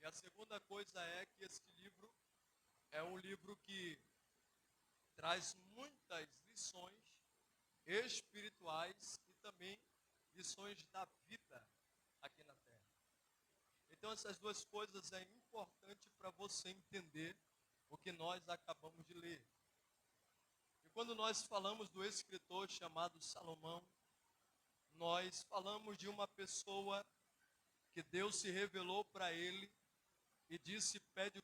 a segunda coisa é que esse livro é um livro que traz muitas lições espirituais e também lições da vida aqui na Terra. Então essas duas coisas é importante para você entender o que nós acabamos de ler. E quando nós falamos do escritor chamado Salomão, nós falamos de uma pessoa que Deus se revelou para ele e disse: pede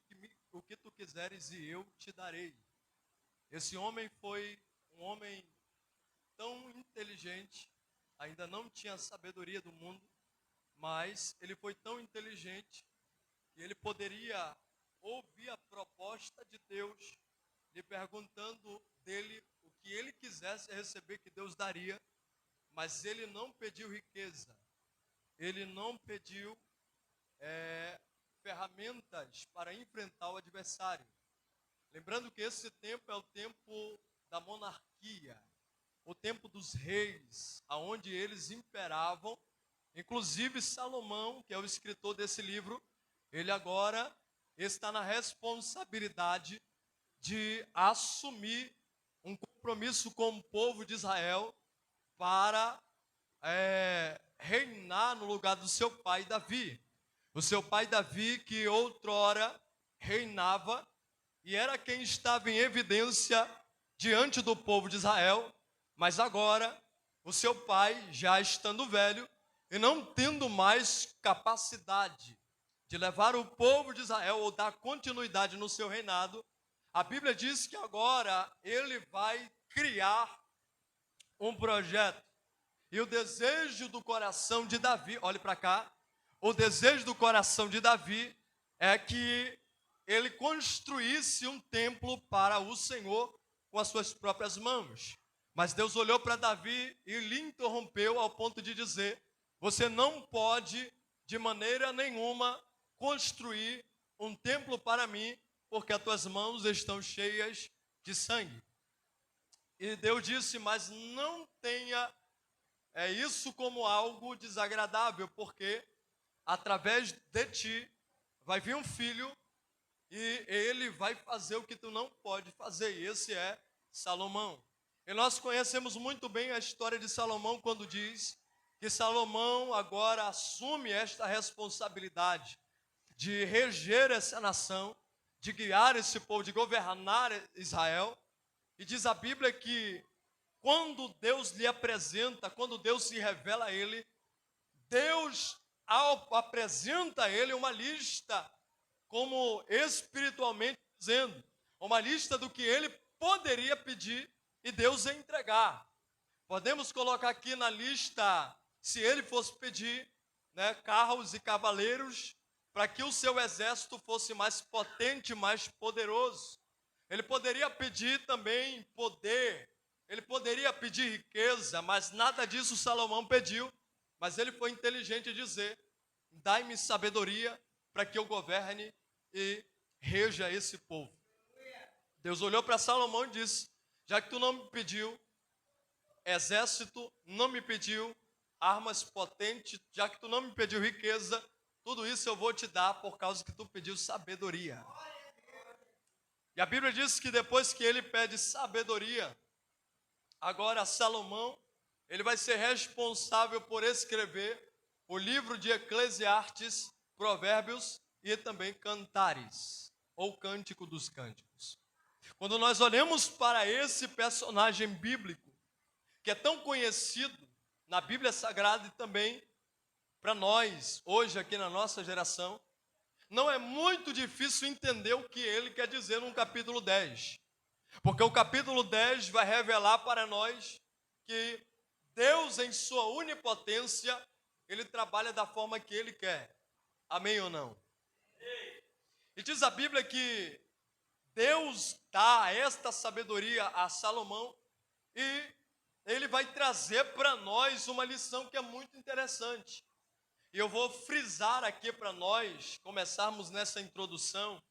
o que tu quiseres e eu te darei. Esse homem foi um homem tão inteligente, ainda não tinha a sabedoria do mundo, mas ele foi tão inteligente que ele poderia ouvir a proposta de Deus, lhe perguntando dele o que ele quisesse receber, que Deus daria, mas ele não pediu riqueza, ele não pediu ferramentas para enfrentar o adversário. Lembrando que esse tempo é o tempo da monarquia, o tempo dos reis, aonde eles imperavam. Inclusive Salomão, que é o escritor desse livro, ele agora está na responsabilidade de assumir um compromisso com o povo de Israel para reinar no lugar do seu pai Davi. O seu pai Davi, que outrora reinava e era quem estava em evidência diante do povo de Israel, mas agora o seu pai, já estando velho e não tendo mais capacidade de levar o povo de Israel ou dar continuidade no seu reinado, a Bíblia diz que agora ele vai criar um projeto. E o desejo do coração de Davi, olhe para cá, o desejo do coração de Davi é que ele construísse um templo para o Senhor com as suas próprias mãos. Mas Deus olhou para Davi e lhe interrompeu ao ponto de dizer: você não pode de maneira nenhuma construir um templo para mim, porque as tuas mãos estão cheias de sangue. E Deus disse: mas não tenha isso como algo desagradável, porque através de ti vai vir um filho e ele vai fazer o que tu não pode fazer. E esse é Salomão. E nós conhecemos muito bem a história de Salomão quando diz que Salomão agora assume esta responsabilidade de reger essa nação, de guiar esse povo, de governar Israel. E diz a Bíblia que quando Deus lhe apresenta, quando Deus se revela a ele, Deus apresenta a ele uma lista, como espiritualmente dizendo, uma lista do que ele poderia pedir e Deus ia entregar. Podemos colocar aqui na lista, se ele fosse pedir, carros e cavaleiros, para que o seu exército fosse mais potente, mais poderoso. Ele poderia pedir também poder, ele poderia pedir riqueza, mas nada disso Salomão pediu. Mas ele foi inteligente em dizer: dai-me sabedoria para que eu governe e reja esse povo. Deus olhou para Salomão e disse: já que tu não me pediu exército, não me pediu armas potentes, já que tu não me pediu riqueza, tudo isso eu vou te dar por causa que tu pediu sabedoria. E a Bíblia diz que depois que ele pede sabedoria, agora Salomão, ele vai ser responsável por escrever o livro de Eclesiastes, Provérbios e também Cantares, ou Cântico dos Cânticos. Quando nós olhamos para esse personagem bíblico, que é tão conhecido na Bíblia Sagrada e também para nós, hoje aqui na nossa geração, não é muito difícil entender o que ele quer dizer no capítulo 10. Porque o capítulo 10 vai revelar para nós que Deus, em sua onipotência, ele trabalha da forma que ele quer. Amém ou não? E diz a Bíblia que Deus dá esta sabedoria a Salomão e ele vai trazer para nós uma lição que é muito interessante. E eu vou frisar aqui para nós começarmos nessa introdução,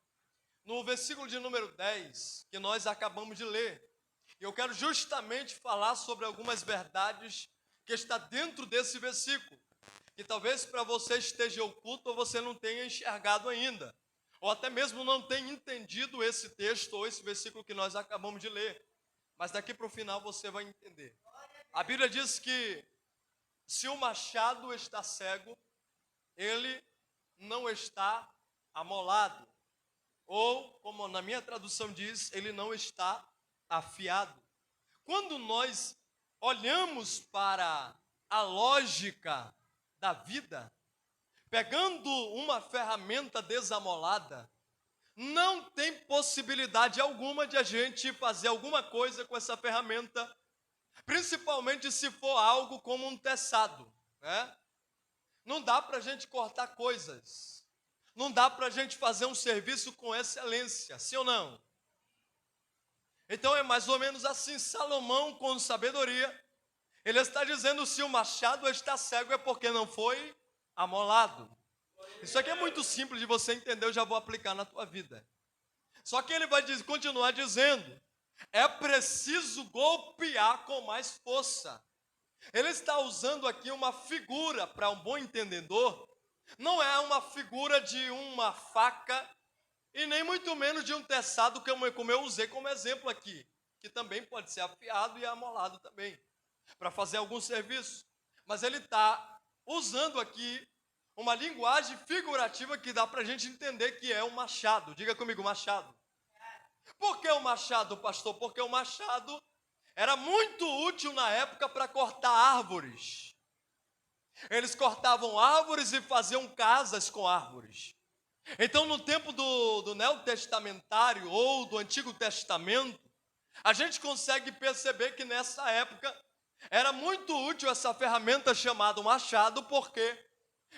no versículo de número 10, que nós acabamos de ler. E eu quero justamente falar sobre algumas verdades que está dentro desse versículo. que talvez para você esteja oculto ou você não tenha enxergado ainda, ou até mesmo não tenha entendido esse texto ou esse versículo que nós acabamos de ler, mas daqui para o final você vai entender. A Bíblia diz que se o machado está cego, ele não está amolado, ou, como na minha tradução diz, ele não está afiado. Quando nós olhamos para a lógica da vida, pegando uma ferramenta desamolada, não tem possibilidade alguma de a gente fazer alguma coisa com essa ferramenta, principalmente se for algo como um teçado, né? Não dá para a gente cortar coisas, não dá para a gente fazer um serviço com excelência, sim ou não? Então é mais ou menos assim, Salomão com sabedoria, ele está dizendo: se o machado está cego é porque não foi amolado. Isso aqui é muito simples de você entender, eu já vou aplicar na tua vida. Só que ele vai continuar dizendo: é preciso golpear com mais força. Ele está usando aqui uma figura, para um bom entendedor, não é uma figura de uma faca e nem muito menos de um teçado, como eu usei como exemplo aqui, que também pode ser afiado e amolado também, para fazer algum serviço. Mas ele está usando aqui uma linguagem figurativa que dá para a gente entender que é um machado. Diga comigo, machado. Por que o machado, pastor? Porque o machado era muito útil na época para cortar árvores. Eles cortavam árvores e faziam casas com árvores. Então, no tempo do Neotestamentário ou do Antigo Testamento, a gente consegue perceber que nessa época era muito útil essa ferramenta chamada machado, porque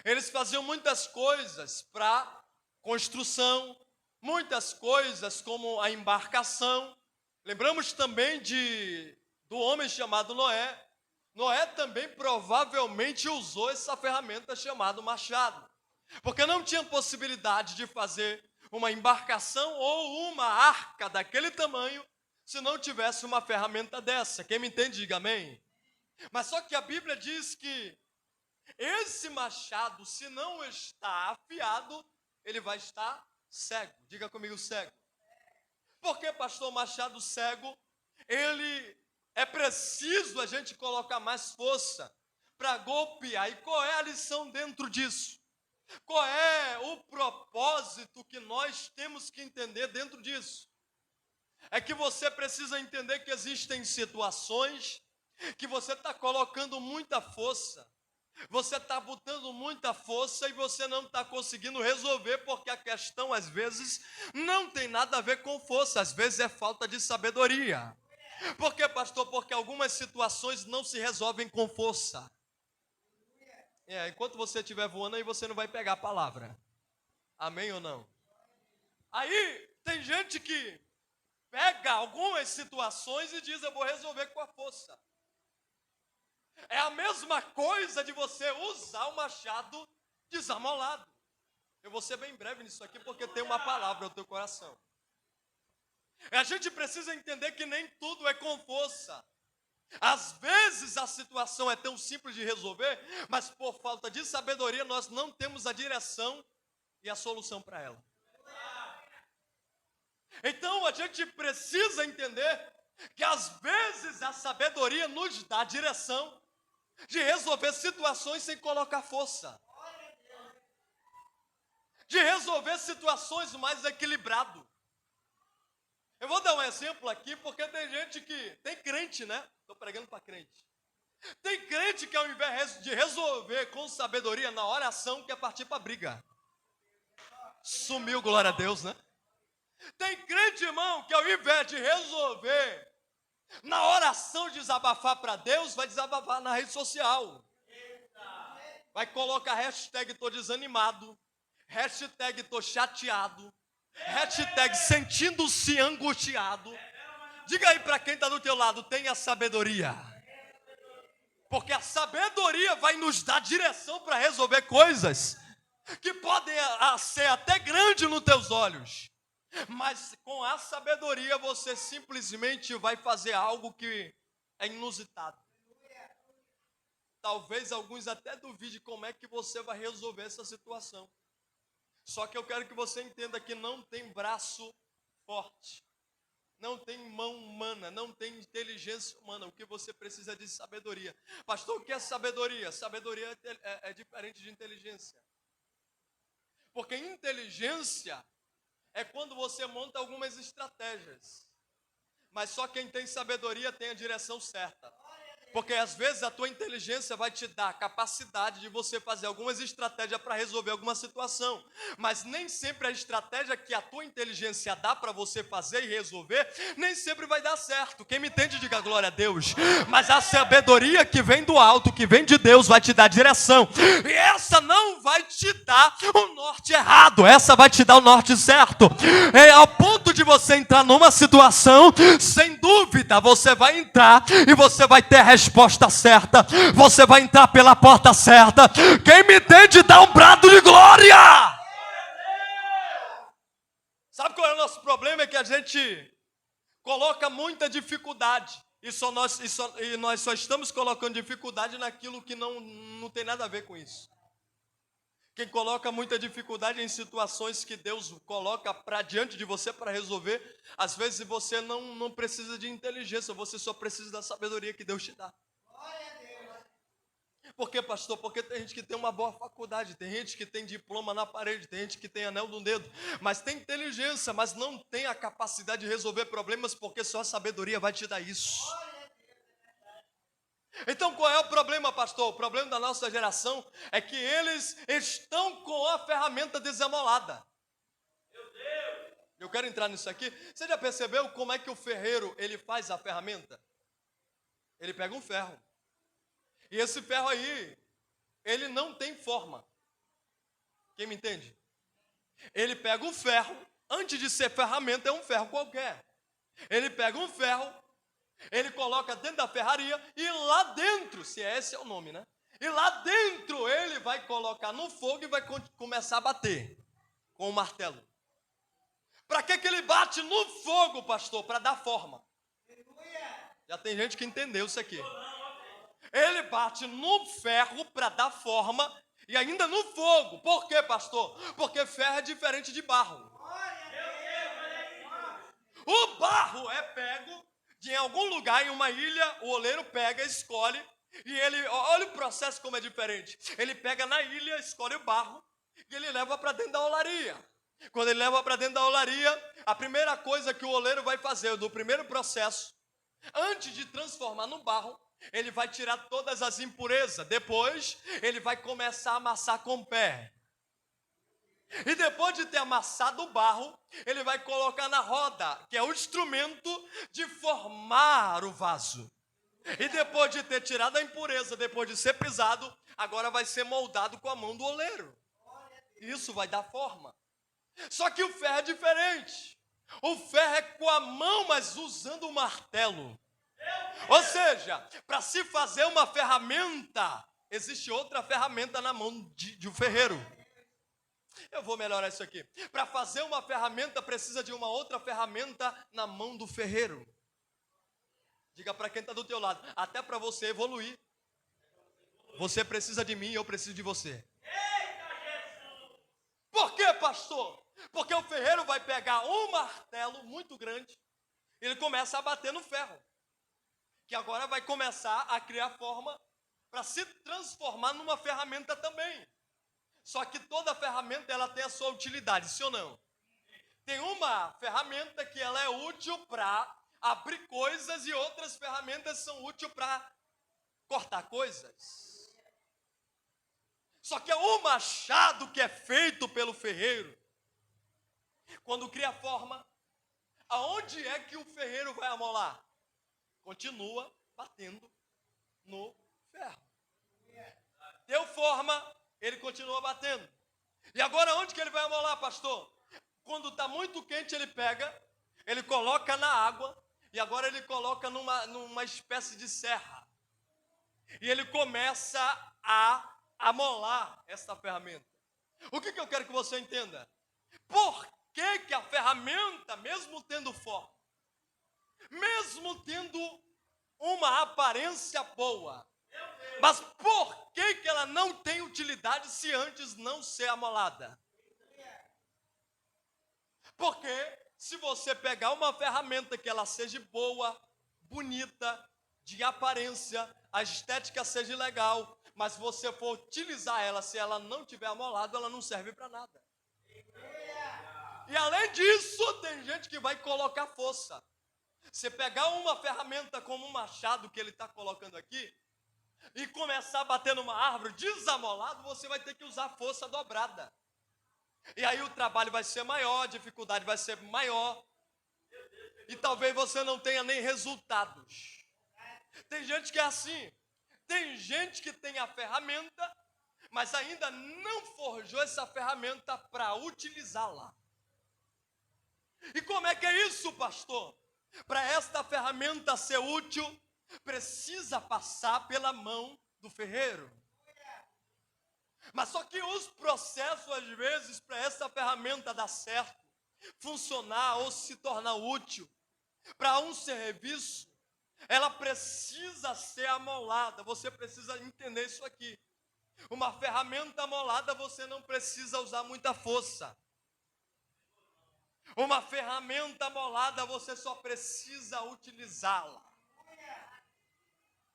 eles faziam muitas coisas para construção, muitas coisas como a embarcação. Lembramos também do homem chamado Noé. Noé também provavelmente usou essa ferramenta chamada machado, porque não tinha possibilidade de fazer uma embarcação ou uma arca daquele tamanho se não tivesse uma ferramenta dessa. Quem me entende, diga amém. Mas só que a Bíblia diz que esse machado, se não está afiado, ele vai estar cego. Diga comigo, cego. Por que, pastor, machado cego? Ele é preciso a gente colocar mais força para golpear. E qual é a lição dentro disso? Qual é o propósito que nós temos que entender dentro disso? É que você precisa entender que existem situações que você está colocando muita força, você está botando muita força e você não está conseguindo resolver, porque a questão às vezes não tem nada a ver com força, às vezes é falta de sabedoria. Por quê, pastor? Porque algumas situações não se resolvem com força. Enquanto você estiver voando aí, você não vai pegar a palavra. Amém ou não? Aí, tem gente que pega algumas situações e diz: eu vou resolver com a força. É a mesma coisa de você usar o machado desamolado. Eu vou ser bem breve nisso aqui, porque tem uma palavra no teu coração. A gente precisa entender que nem tudo é com força. Às vezes a situação é tão simples de resolver, mas por falta de sabedoria nós não temos a direção e a solução para ela. Então a gente precisa entender que às vezes a sabedoria nos dá a direção de resolver situações sem colocar força, de resolver situações mais equilibrado. Eu vou dar um exemplo aqui, porque tem gente tem crente, né? Estou pregando para crente. Tem crente que ao invés de resolver com sabedoria na oração, quer partir para briga. Sumiu, glória a Deus, né? Tem crente, irmão, que ao invés de resolver na oração desabafar para Deus, vai desabafar na rede social. Vai colocar hashtag tô desanimado, hashtag tô chateado, hashtag sentindo-se angustiado. Diga aí para quem está do teu lado: tenha sabedoria. Porque a sabedoria vai nos dar direção para resolver coisas que podem ser até grandes nos teus olhos. Mas com a sabedoria você simplesmente vai fazer algo que é inusitado. talvez alguns até duvidem como é que você vai resolver essa situação. Só que eu quero que você entenda que não tem braço forte, não tem mão humana, não tem inteligência humana. O que você precisa é de sabedoria. Pastor, o que é sabedoria? Sabedoria é diferente de inteligência. Porque inteligência é quando você monta algumas estratégias. Mas só quem tem sabedoria tem a direção certa. Porque às vezes a tua inteligência vai te dar a capacidade de você fazer algumas estratégias para resolver alguma situação. Mas nem sempre a estratégia que a tua inteligência dá para você fazer e resolver, nem sempre vai dar certo. Quem me entende, diga glória a Deus. Mas a sabedoria que vem do alto, que vem de Deus, vai te dar direção. E essa não vai te dar o norte errado, essa vai te dar o norte certo. É ao ponto de você entrar numa situação, sem dúvida, você vai entrar e você vai ter a resposta certa, você vai entrar pela porta certa. Quem me entende, dá um brado de glória. Sabe qual é o nosso problema? É que a gente coloca muita dificuldade e nós só estamos colocando dificuldade naquilo que não tem nada a ver com isso. Quem coloca muita dificuldade em situações que Deus coloca para diante de você para resolver, às vezes você não precisa de inteligência, você só precisa da sabedoria que Deus te dá. Por quê, pastor? Porque tem gente que tem uma boa faculdade, tem gente que tem diploma na parede, tem gente que tem anel no dedo, mas tem inteligência, mas não tem a capacidade de resolver problemas, porque só a sabedoria vai te dar isso. Então qual é o problema, pastor? O problema da nossa geração é que eles estão com a ferramenta desamolada. Eu quero entrar nisso aqui. Você já percebeu como é que o ferreiro ele faz a ferramenta? Ele pega um ferro. E esse ferro aí, ele não tem forma. Quem me entende? Ele pega um ferro, antes de ser ferramenta, é um ferro qualquer. Ele pega um ferro, ele coloca dentro da ferraria e lá dentro, se esse é o nome, né? E lá dentro ele vai colocar no fogo e vai começar a bater com o martelo. Para que ele bate no fogo, pastor? Para dar forma. Já tem gente que entendeu isso aqui. Ele bate no ferro para dar forma e ainda no fogo. Por quê, pastor? Porque ferro é diferente de barro. O barro é pego de algum lugar, em uma ilha, o oleiro pega, escolhe, e ele, olha o processo como é diferente. Ele pega na ilha, escolhe o barro, e ele leva para dentro da olaria. Quando ele leva para dentro da olaria, a primeira coisa que o oleiro vai fazer, no primeiro processo, antes de transformar no barro, ele vai tirar todas as impurezas. Depois, ele vai começar a amassar com o pé. E depois de ter amassado o barro, ele vai colocar na roda, que é o instrumento de formar o vaso. E depois de ter tirado a impureza, depois de ser pisado, agora vai ser moldado com a mão do oleiro. Isso vai dar forma. Só que o ferro é diferente. O ferro é com a mão, mas usando o martelo. Ou seja, para se fazer uma ferramenta, existe outra ferramenta na mão de um ferreiro. Eu vou melhorar isso aqui. Para fazer uma ferramenta, precisa de uma outra ferramenta na mão do ferreiro. Diga para quem está do teu lado. Até para você evoluir, você precisa de mim e eu preciso de você. Por quê, pastor? Porque o ferreiro vai pegar um martelo muito grande e ele começa a bater no ferro, que agora vai começar a criar forma para se transformar numa ferramenta também. Só que toda ferramenta ela tem a sua utilidade, sim ou não? Tem uma ferramenta que ela é útil para abrir coisas e outras ferramentas são úteis para cortar coisas. Só que é o machado que é feito pelo ferreiro, quando cria forma, aonde é que o ferreiro vai amolar? Continua batendo no ferro. Deu forma, ele continua batendo. E agora onde que ele vai amolar, pastor? Quando está muito quente, ele pega, ele coloca na água, e agora ele coloca numa espécie de serra. E ele começa a amolar essa ferramenta. O que eu quero que você entenda? Por que a ferramenta, mesmo tendo forma, mesmo tendo uma aparência boa, Mas por que ela não tem utilidade se antes não ser amolada? Porque se você pegar uma ferramenta que ela seja boa, bonita, de aparência, a estética seja legal, mas se você for utilizar ela, se ela não tiver amolada, ela não serve para nada. E além disso, tem gente que vai colocar força. Você pegar uma ferramenta como um machado que ele está colocando aqui, e começar a bater numa árvore desamolado, você vai ter que usar força dobrada. E aí o trabalho vai ser maior, a dificuldade vai ser maior. E talvez você não tenha nem resultados. Tem gente que é assim. Tem gente que tem a ferramenta, mas ainda não forjou essa ferramenta para utilizá-la. E como é que é isso, pastor? Para esta ferramenta ser útil, precisa passar pela mão do ferreiro. Mas só que os processos, às vezes, para essa ferramenta dar certo, funcionar ou se tornar útil, para um serviço, ela precisa ser amolada. Você precisa entender isso aqui. Uma ferramenta amolada, você não precisa usar muita força. Uma ferramenta amolada, você só precisa utilizá-la.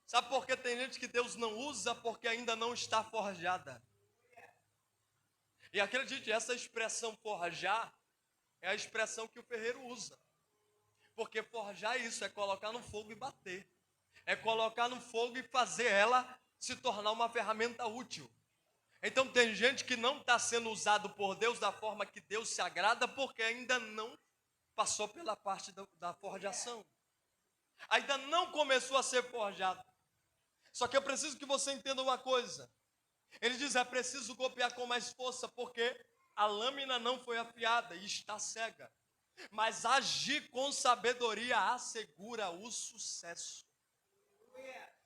Sabe por que tem gente que Deus não usa? Porque ainda não está forjada. E acredite, essa expressão forjar é a expressão que o ferreiro usa. Porque forjar é isso, é colocar no fogo e bater. É colocar no fogo e fazer ela se tornar uma ferramenta útil. Então tem gente que não está sendo usado por Deus da forma que Deus se agrada, porque ainda não passou pela parte da forjação. Ainda não começou a ser forjado. Só que eu preciso que você entenda uma coisa. Ele diz, é preciso golpear com mais força, porque a lâmina não foi afiada e está cega. Mas agir com sabedoria assegura o sucesso.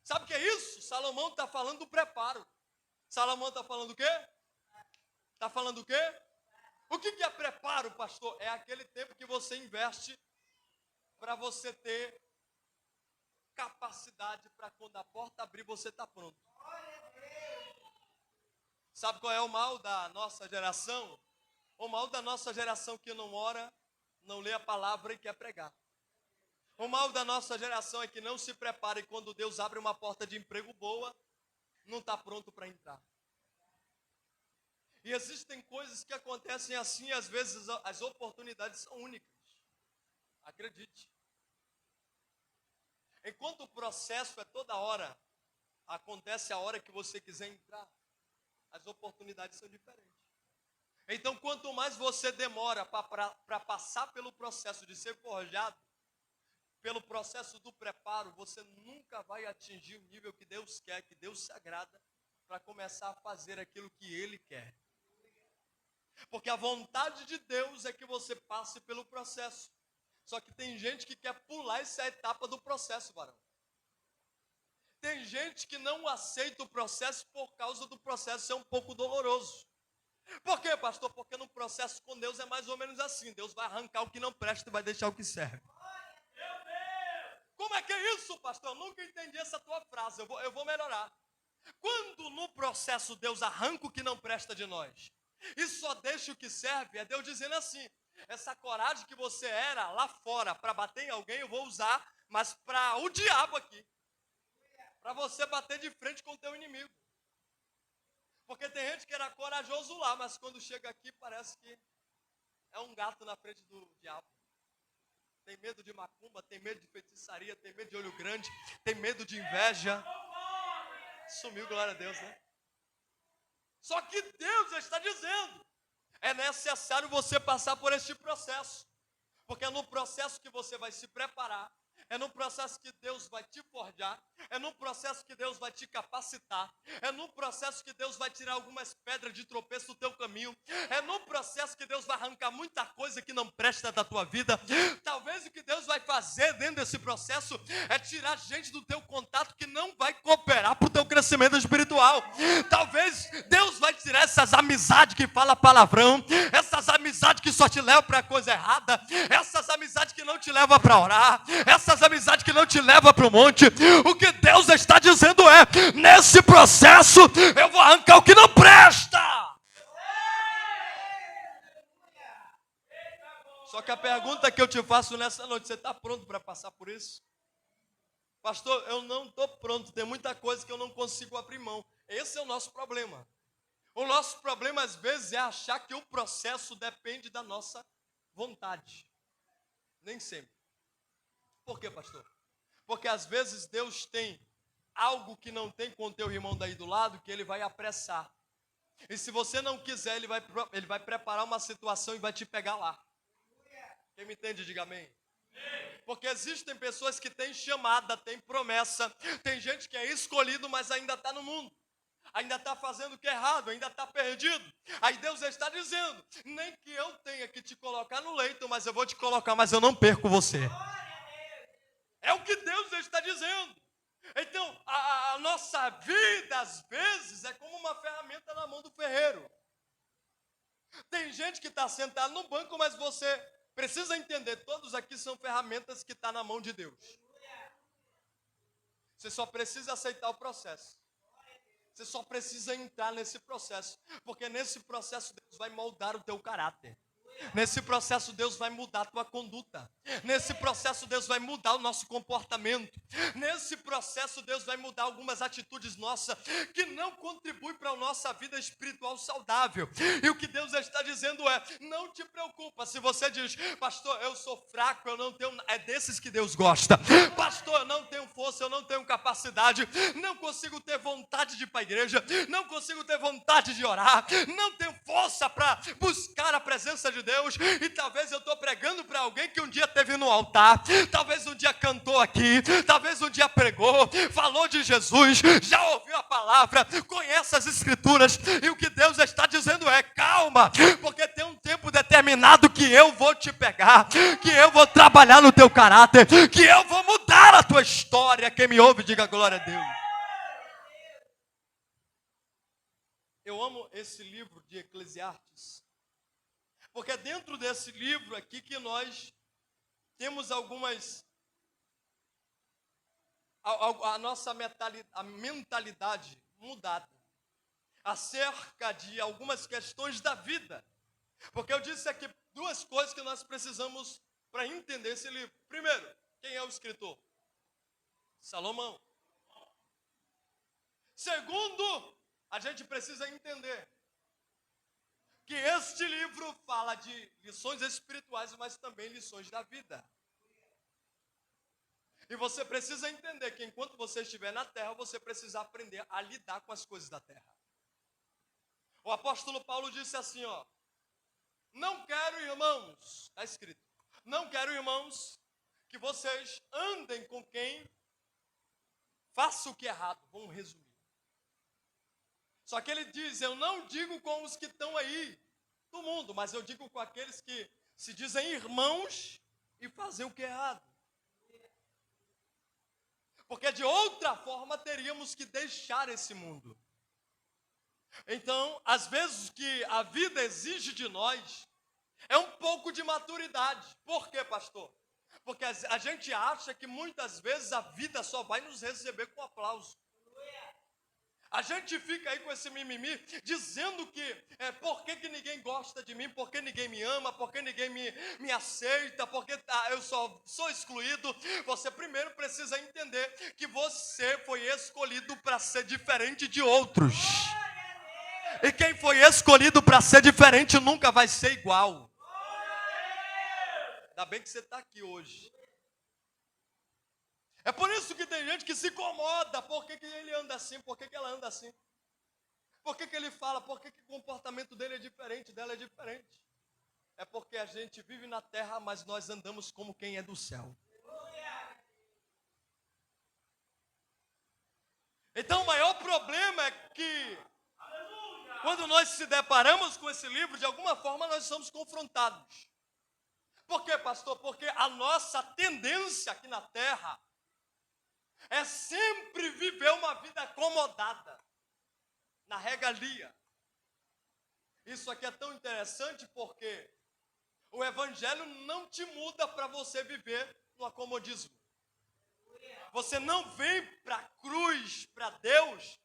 Sabe o que é isso? Salomão está falando do preparo. Salomão está falando o quê? Está falando o quê? O que é preparo, pastor? É aquele tempo que você investe para você ter capacidade para quando a porta abrir você está pronto. Sabe qual é o mal da nossa geração? O mal da nossa geração que não ora, não lê a palavra e quer pregar. O mal da nossa geração é que não se prepara e quando Deus abre uma porta de emprego boa, não está pronto para entrar. E existem coisas que acontecem assim, às vezes as oportunidades são únicas. Acredite. Enquanto o processo é toda hora, acontece a hora que você quiser entrar, as oportunidades são diferentes. Então, quanto mais você demora para passar pelo processo de ser forjado, pelo processo do preparo, você nunca vai atingir o nível que Deus quer, que Deus se agrada, para começar a fazer aquilo que Ele quer. Porque a vontade de Deus é que você passe pelo processo. Só que tem gente que quer pular essa etapa do processo, varão. Tem gente que não aceita o processo por causa do processo ser um pouco doloroso. Por quê, pastor? Porque no processo com Deus é mais ou menos assim. Deus vai arrancar o que não presta e vai deixar o que serve. Como é que é isso, pastor? Eu nunca entendi essa tua frase. Eu vou melhorar. Quando no processo Deus arranca o que não presta de nós e só deixa o que serve, é Deus dizendo assim, essa coragem que você era lá fora para bater em alguém, eu vou usar, mas para o diabo aqui. Para você bater de frente com o teu inimigo. Porque tem gente que era corajoso lá, mas quando chega aqui parece que é um gato na frente do diabo. Tem medo de macumba, tem medo de feitiçaria, tem medo de olho grande, tem medo de inveja. Sumiu, glória a Deus, né? Só que Deus está dizendo, é necessário você passar por este processo. Porque é no processo que você vai se preparar. É no processo que Deus vai te forjar. É no processo que Deus vai te capacitar. É no processo que Deus vai tirar algumas pedras de tropeço do teu caminho. É no processo que Deus vai arrancar muita coisa que não presta da tua vida. Talvez o que Deus vai fazer dentro desse processo é tirar gente do teu contato que não vai cooperar para o teu crescimento espiritual. Talvez Deus vai tirar essas amizades que falam palavrão. Essas amizades que só te levam para coisa errada. Essas amizades que não te levam para orar. Essas amizades que não te levam para o monte. O que Deus Deus está dizendo nesse processo eu vou arrancar o que não presta. Só que a pergunta que eu te faço nessa noite, você está pronto para passar por isso? Pastor, eu não estou pronto, tem muita coisa que eu não consigo abrir mão. Esse é o nosso problema. O nosso problema, às vezes, é achar que o processo depende da nossa vontade. Nem sempre. Por quê, pastor? Porque, às vezes, Deus tem algo que não tem com o teu irmão daí do lado, que ele vai apressar. E se você não quiser, ele vai preparar uma situação e vai te pegar lá. Quem me entende, diga amém. Porque existem pessoas que têm chamada, têm promessa. Tem gente que é escolhido, mas ainda está no mundo. Ainda está fazendo o que é errado, ainda está perdido. Aí Deus está dizendo, nem que eu tenha que te colocar no leito, mas eu vou te colocar, mas eu não perco você. É o que Deus está dizendo. Então, a nossa vida, às vezes, é como uma ferramenta na mão do ferreiro. Tem gente que está sentado no banco, mas você precisa entender, todos aqui são ferramentas que estão na mão de Deus. Você só precisa aceitar o processo. Você só precisa entrar nesse processo. Porque nesse processo Deus vai moldar o teu caráter. Nesse processo Deus vai mudar a tua conduta. Nesse processo Deus vai mudar o nosso comportamento. Nesse processo Deus vai mudar algumas atitudes nossas que não contribuem para a nossa vida espiritual saudável. E o que Deus está dizendo não te preocupa se você diz, pastor, eu sou fraco, eu não tenho, é desses que Deus gosta. Pastor, eu não tenho força, eu não tenho capacidade, não consigo ter vontade de ir para a igreja, não consigo ter vontade de orar, não tenho força para buscar a presença de Deus, e talvez eu estou pregando para alguém que um dia esteve no altar, talvez um dia cantou aqui, talvez um dia pregou, falou de Jesus, já ouviu a palavra, conhece as escrituras, e o que Deus está dizendo calma, porque tem um tempo determinado que eu vou te pegar, que eu vou trabalhar no teu caráter, que eu vou mudar a tua história. Quem me ouve, diga glória a Deus. Eu amo esse livro de Eclesiastes, porque é dentro desse livro aqui que nós temos a nossa mentalidade mudada acerca de algumas questões da vida. Porque eu disse aqui duas coisas que nós precisamos para entender esse livro. Primeiro, quem é o escritor? Salomão. Segundo, a gente precisa entender que este livro fala de lições espirituais, mas também lições da vida. E você precisa entender que enquanto você estiver na terra, você precisa aprender a lidar com as coisas da terra. O apóstolo Paulo disse assim, não quero, irmãos, está escrito, não quero, irmãos, que vocês andem com quem faça o que é errado. Vamos resumir. Só que ele diz, eu não digo com os que estão aí do mundo, mas eu digo com aqueles que se dizem irmãos e fazem o que é errado. Porque de outra forma teríamos que deixar esse mundo. Então, às vezes o que a vida exige de nós é um pouco de maturidade. Por quê, pastor? Porque a gente acha que muitas vezes a vida só vai nos receber com aplauso. A gente fica aí com esse mimimi, dizendo que por que ninguém gosta de mim, por que ninguém me ama, por que ninguém me aceita, porque eu só sou excluído. Você primeiro precisa entender que você foi escolhido para ser diferente de outros. E quem foi escolhido para ser diferente nunca vai ser igual. Ainda bem que você está aqui hoje. É por isso que tem gente que se incomoda. Por que ele anda assim? Por que ela anda assim? Por que ele fala? Por que o comportamento dele é diferente, dela é diferente? É porque a gente vive na terra, mas nós andamos como quem é do céu. Então o maior problema é que quando nós se deparamos com esse livro, de alguma forma nós somos confrontados. Por quê, pastor? Porque a nossa tendência aqui na terra é sempre viver uma vida acomodada, na regalia. Isso aqui é tão interessante porque o evangelho não te muda para você viver no acomodismo. Você não vem para a cruz, para Deus,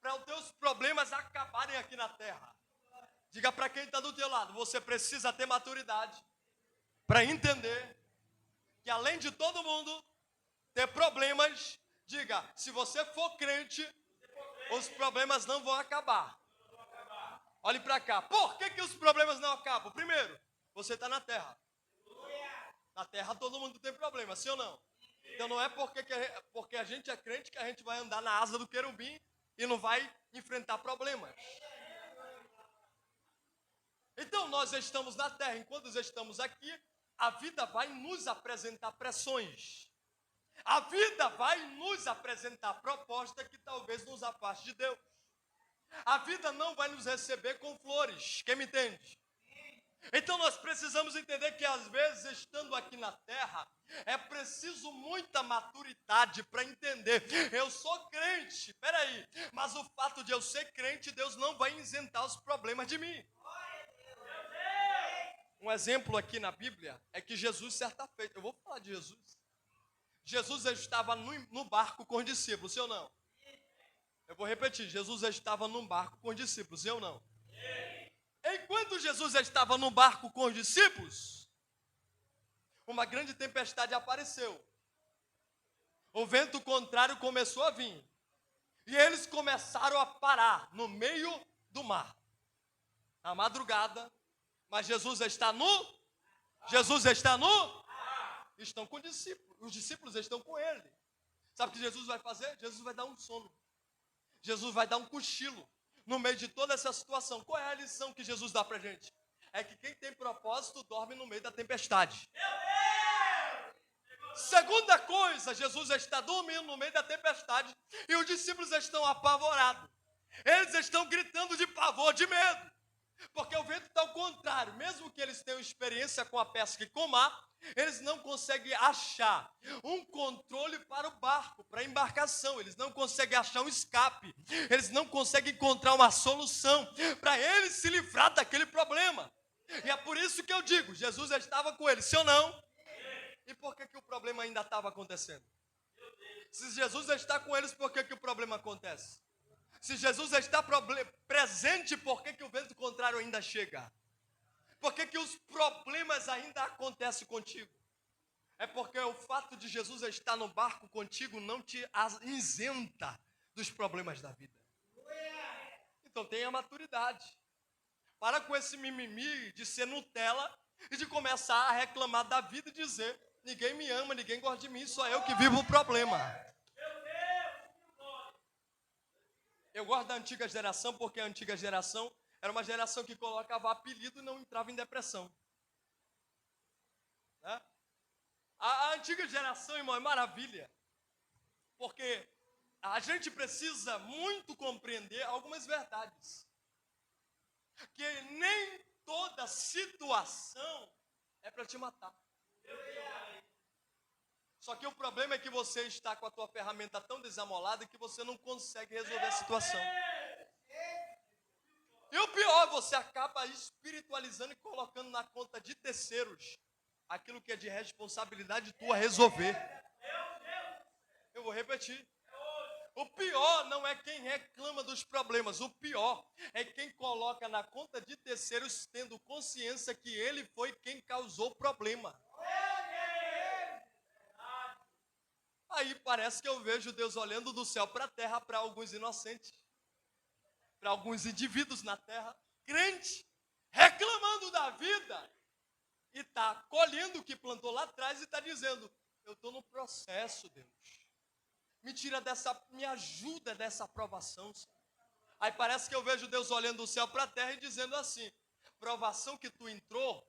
para os teus problemas acabarem aqui na terra. Diga para quem está do teu lado, você precisa ter maturidade para entender que além de todo mundo ter problemas, diga, se você for crente, os problemas não vão acabar. Olhe para cá. Por que os problemas não acabam? Primeiro, você está na terra. Na terra todo mundo tem problema, sim ou não? Então não é porque a gente é crente que a gente vai andar na asa do querubim e não vai enfrentar problemas. Então nós estamos na terra. Enquanto estamos aqui, a vida vai nos apresentar pressões. A vida vai nos apresentar propostas que talvez nos afaste de Deus. A vida não vai nos receber com flores. Quem me entende? Então nós precisamos entender que às vezes, estando aqui na terra, é preciso muita maturidade para entender. Eu sou crente, peraí, mas o fato de eu ser crente, Deus não vai isentar os problemas de mim. Um exemplo aqui na Bíblia é que Jesus, certa feita, eu vou falar de Jesus. Jesus estava no barco com os discípulos, sim ou não? Eu vou repetir, Jesus estava num barco com os discípulos, sim ou não? Enquanto Jesus estava no barco com os discípulos, uma grande tempestade apareceu. O vento contrário começou a vir. E eles começaram a parar no meio do mar. Na madrugada, mas Jesus está no? Estão com os discípulos. Os discípulos estão com ele. Sabe o que Jesus vai fazer? Jesus vai dar um sono. Jesus vai dar um cochilo no meio de toda essa situação. Qual é a lição que Jesus dá pra gente? É que quem tem propósito dorme no meio da tempestade. Segunda coisa, Jesus está dormindo no meio da tempestade e os discípulos estão apavorados. Eles estão gritando de pavor, de medo. Porque o vento está ao contrário. Mesmo que eles tenham experiência com a pesca e com o mar, eles não conseguem achar um controle para o barco, para a embarcação. Eles não conseguem achar um escape. Eles não conseguem encontrar uma solução para eles se livrar daquele problema. E é por isso que eu digo, Jesus estava com eles, sim ou não? E por que o problema ainda estava acontecendo? Se Jesus está com eles, por que o problema acontece? Se Jesus está presente, por que o vento contrário ainda chega? Por que os problemas ainda acontecem contigo? É porque o fato de Jesus estar no barco contigo não te isenta dos problemas da vida. Então tenha maturidade. Para com esse mimimi de ser Nutella e de começar a reclamar da vida e dizer: ninguém me ama, ninguém gosta de mim, só eu que vivo o problema. Eu gosto da antiga geração porque a antiga geração era uma geração que colocava apelido e não entrava em depressão. Né? A antiga geração, irmão, é maravilha. Porque a gente precisa muito compreender algumas verdades. Que nem toda situação é para te matar. Só que o problema é que você está com a tua ferramenta tão desamolada que você não consegue resolver a situação. E o pior, você acaba espiritualizando e colocando na conta de terceiros aquilo que é de responsabilidade tua resolver. Eu vou repetir. O pior não é quem reclama dos problemas. O pior é quem coloca na conta de terceiros tendo consciência que ele foi quem causou o problema. Aí parece que eu vejo Deus olhando do céu para a terra para alguns inocentes, para alguns indivíduos na terra, crente, reclamando da vida, e está colhendo o que plantou lá atrás e está dizendo: eu estou no processo, Deus. Me ajuda dessa aprovação, Senhor. Aí parece que eu vejo Deus olhando do céu para a terra e dizendo assim: provação que tu entrou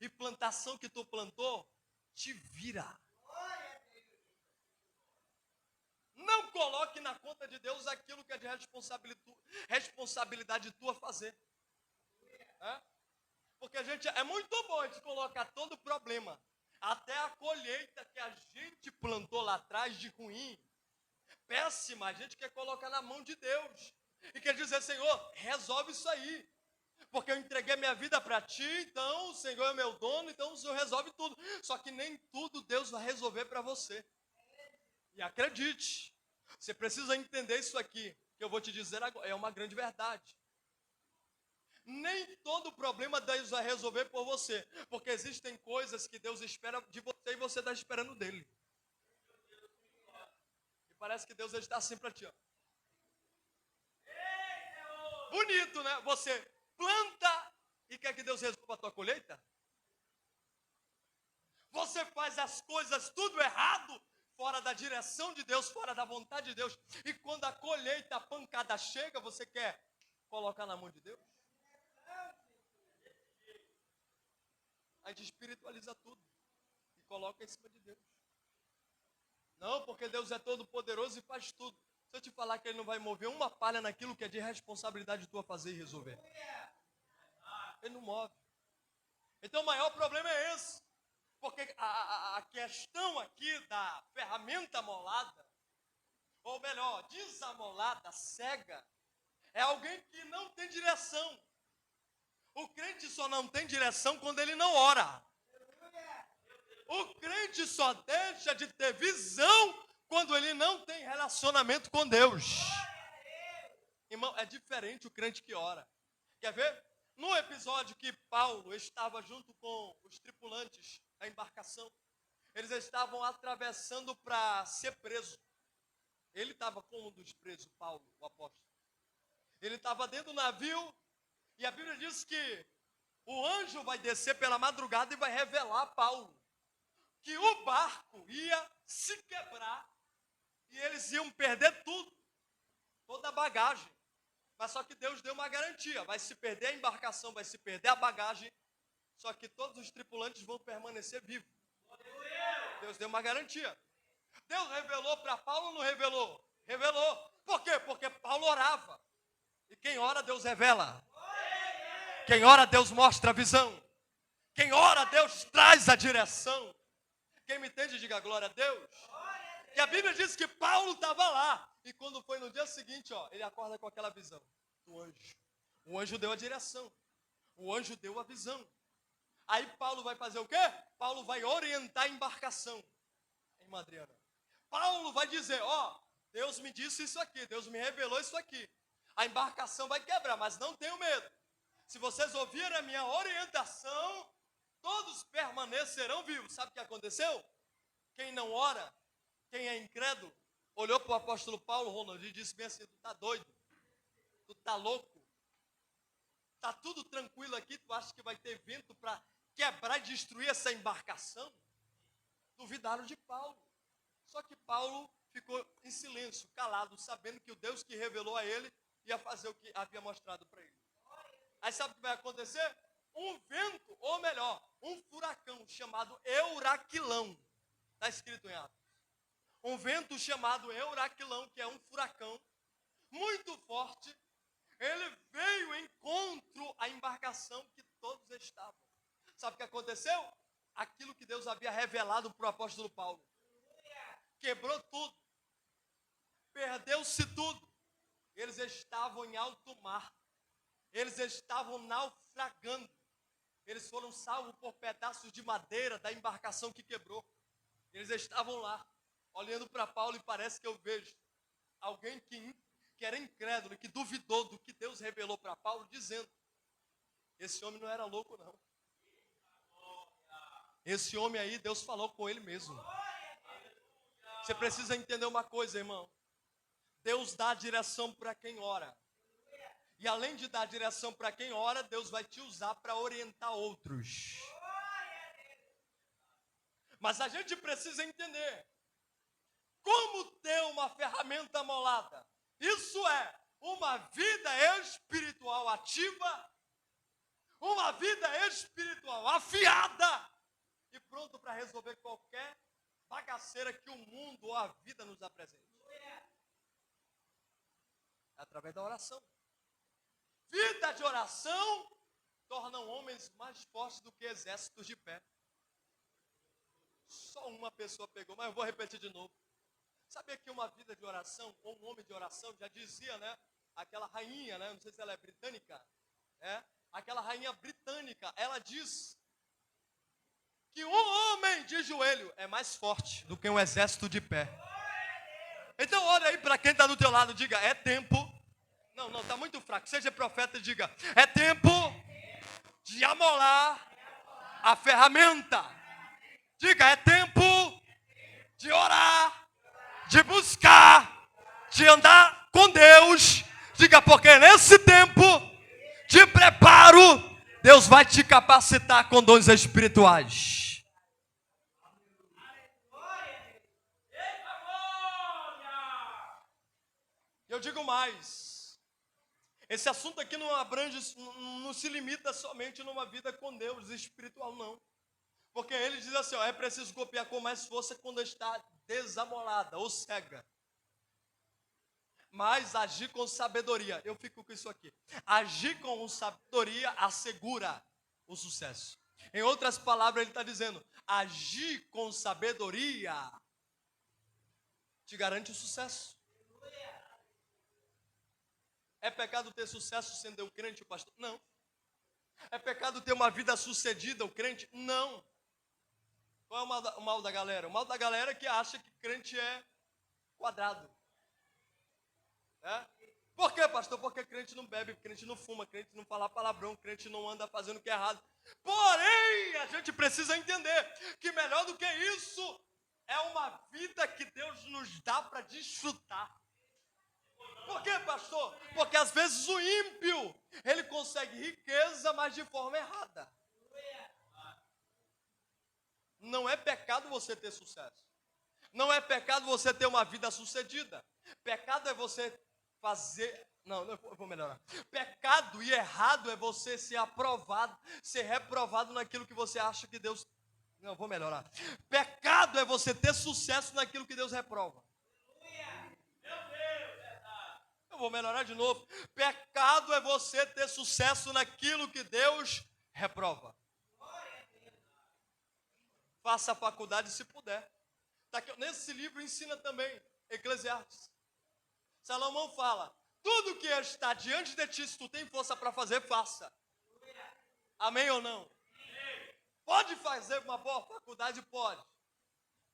e plantação que tu plantou, te vira. Não coloque na conta de Deus aquilo que é de responsabilidade tua fazer. Porque é muito bom a gente colocar todo o problema, até a colheita que a gente plantou lá atrás de ruim, péssima, a gente quer colocar na mão de Deus. E quer dizer: Senhor, resolve isso aí. Porque eu entreguei minha vida para ti, então o Senhor é meu dono, então o Senhor resolve tudo. Só que nem tudo Deus vai resolver para você. E acredite, você precisa entender isso aqui, que eu vou te dizer agora, é uma grande verdade. Nem todo problema Deus vai resolver por você, porque existem coisas que Deus espera de você e você está esperando dele. E parece que Deus está assim para ti, ó. Bonito, né? Você planta e quer que Deus resolva a tua colheita? Você faz as coisas tudo errado, fora da direção de Deus, fora da vontade de Deus. E quando a colheita, a pancada chega, você quer colocar na mão de Deus? A gente espiritualiza tudo e coloca em cima de Deus. Não, porque Deus é todo poderoso e faz tudo. Se eu te falar que Ele não vai mover uma palha naquilo que é de responsabilidade tua fazer e resolver. Ele não move. Então o maior problema é esse. Porque a questão aqui da ferramenta molada, ou melhor, desamolada, cega, é alguém que não tem direção. O crente só não tem direção quando ele não ora. O crente só deixa de ter visão quando ele não tem relacionamento com Deus. Irmão, é diferente o crente que ora. Quer ver? No episódio que Paulo estava junto com os tripulantes da embarcação, eles estavam atravessando para ser preso. Ele estava com um dos presos, Paulo, o apóstolo. Ele estava dentro do navio e a Bíblia diz que o anjo vai descer pela madrugada e vai revelar a Paulo que o barco ia se quebrar e eles iam perder tudo, toda a bagagem. Mas só que Deus deu uma garantia, vai se perder a embarcação, vai se perder a bagagem, só que todos os tripulantes vão permanecer vivos. Deus deu uma garantia. Deus revelou para Paulo ou não revelou? Revelou. Por quê? Porque Paulo orava. E quem ora, Deus revela. Quem ora, Deus mostra a visão. Quem ora, Deus traz a direção. Quem me entende, diga glória a Deus. E a Bíblia diz que Paulo estava lá. E quando foi no dia seguinte, ó, ele acorda com aquela visão do anjo. O anjo deu a direção. O anjo deu a visão. Aí Paulo vai fazer o quê? Paulo vai orientar a embarcação. Irmã Adriana. Paulo vai dizer, ó, Deus me disse isso aqui, Deus me revelou isso aqui. A embarcação vai quebrar, mas não tenho medo. Se vocês ouvirem a minha orientação, todos permanecerão vivos. Sabe o que aconteceu? Quem não ora, quem é incrédulo, olhou para o apóstolo Paulo, Ronald, e disse bem assim, tu tá doido? Tu tá louco? Tá tudo tranquilo aqui, tu acha que vai ter vento para quebrar e destruir essa embarcação? Duvidaram de Paulo. Só que Paulo ficou em silêncio, calado, sabendo que o Deus que revelou a ele ia fazer o que havia mostrado para ele. Aí sabe o que vai acontecer? Um vento, ou melhor, um furacão chamado Euraquilão. Está escrito em Atos. Um vento chamado Euraquilão, que é um furacão muito forte. Ele veio em encontro à embarcação que todos estavam. Sabe o que aconteceu? Aquilo que Deus havia revelado para o apóstolo Paulo. Quebrou tudo. Perdeu-se tudo. Eles estavam em alto mar. Eles estavam naufragando. Eles foram salvos por pedaços de madeira da embarcação que quebrou. Eles estavam lá, olhando para Paulo, e parece que eu vejo alguém que era incrédulo, que duvidou do que Deus revelou para Paulo, dizendo, esse homem não era louco não. Esse homem aí, Deus falou com ele mesmo. Você precisa entender uma coisa, irmão. Deus dá direção para quem ora. E além de dar direção para quem ora, Deus vai te usar para orientar outros. Mas a gente precisa entender como ter uma ferramenta molada. Isso é uma vida espiritual ativa, uma vida espiritual afiada e pronto para resolver qualquer bagaceira que o mundo ou a vida nos apresente. É através da oração. Vida de oração tornam homens mais fortes do que exércitos de pé. Só uma pessoa pegou, mas eu vou repetir de novo. Sabia que uma vida de oração, ou um homem de oração, já dizia, né? Aquela rainha, né? Não sei se ela é britânica, né? Aquela rainha britânica, ela diz que um homem de joelho é mais forte do que um exército de pé. Então olha aí para quem está do teu lado, diga, é tempo. Não, está muito fraco. Seja profeta e diga, é tempo de amolar a ferramenta. Diga, é tempo de orar, de buscar, de andar com Deus. Diga, porque nesse tempo de preparo, Deus vai te capacitar com dons espirituais. Eu digo mais. Esse assunto aqui não abrange, não se limita somente numa vida com Deus espiritual, não. Porque ele diz assim, ó, é preciso golpear com mais força quando está desamolada ou cega. Mas agir com sabedoria. Eu fico com isso aqui. Agir com sabedoria assegura o sucesso. Em outras palavras, ele está dizendo, agir com sabedoria te garante o sucesso. É pecado ter sucesso sendo o crente, o pastor? Não. É pecado ter uma vida sucedida, o crente? Não. Qual é o mal da galera? O mal da galera é que acha que crente é quadrado. É? Por quê, pastor? Porque crente não bebe, crente não fuma, crente não fala palavrão, crente não anda fazendo o que é errado. Porém, a gente precisa entender que melhor do que isso é uma vida que Deus nos dá para desfrutar. Por quê, pastor? Porque às vezes o ímpio, ele consegue riqueza, mas de forma errada. Não é pecado você ter sucesso. Não é pecado você ter uma vida sucedida. Pecado é você fazer... Não, eu vou melhorar. Pecado e errado é você ser aprovado, ser reprovado naquilo que você acha que Deus... Não, vou melhorar. Pecado é você ter sucesso naquilo que Deus reprova. Vou melhorar de novo. Pecado é você ter sucesso naquilo que Deus reprova. Faça a faculdade se puder. Tá aqui, nesse livro ensina também, Eclesiastes. Salomão fala, tudo que está diante de ti, se tu tem força para fazer, faça. Amém ou não? Pode fazer uma boa faculdade? Pode.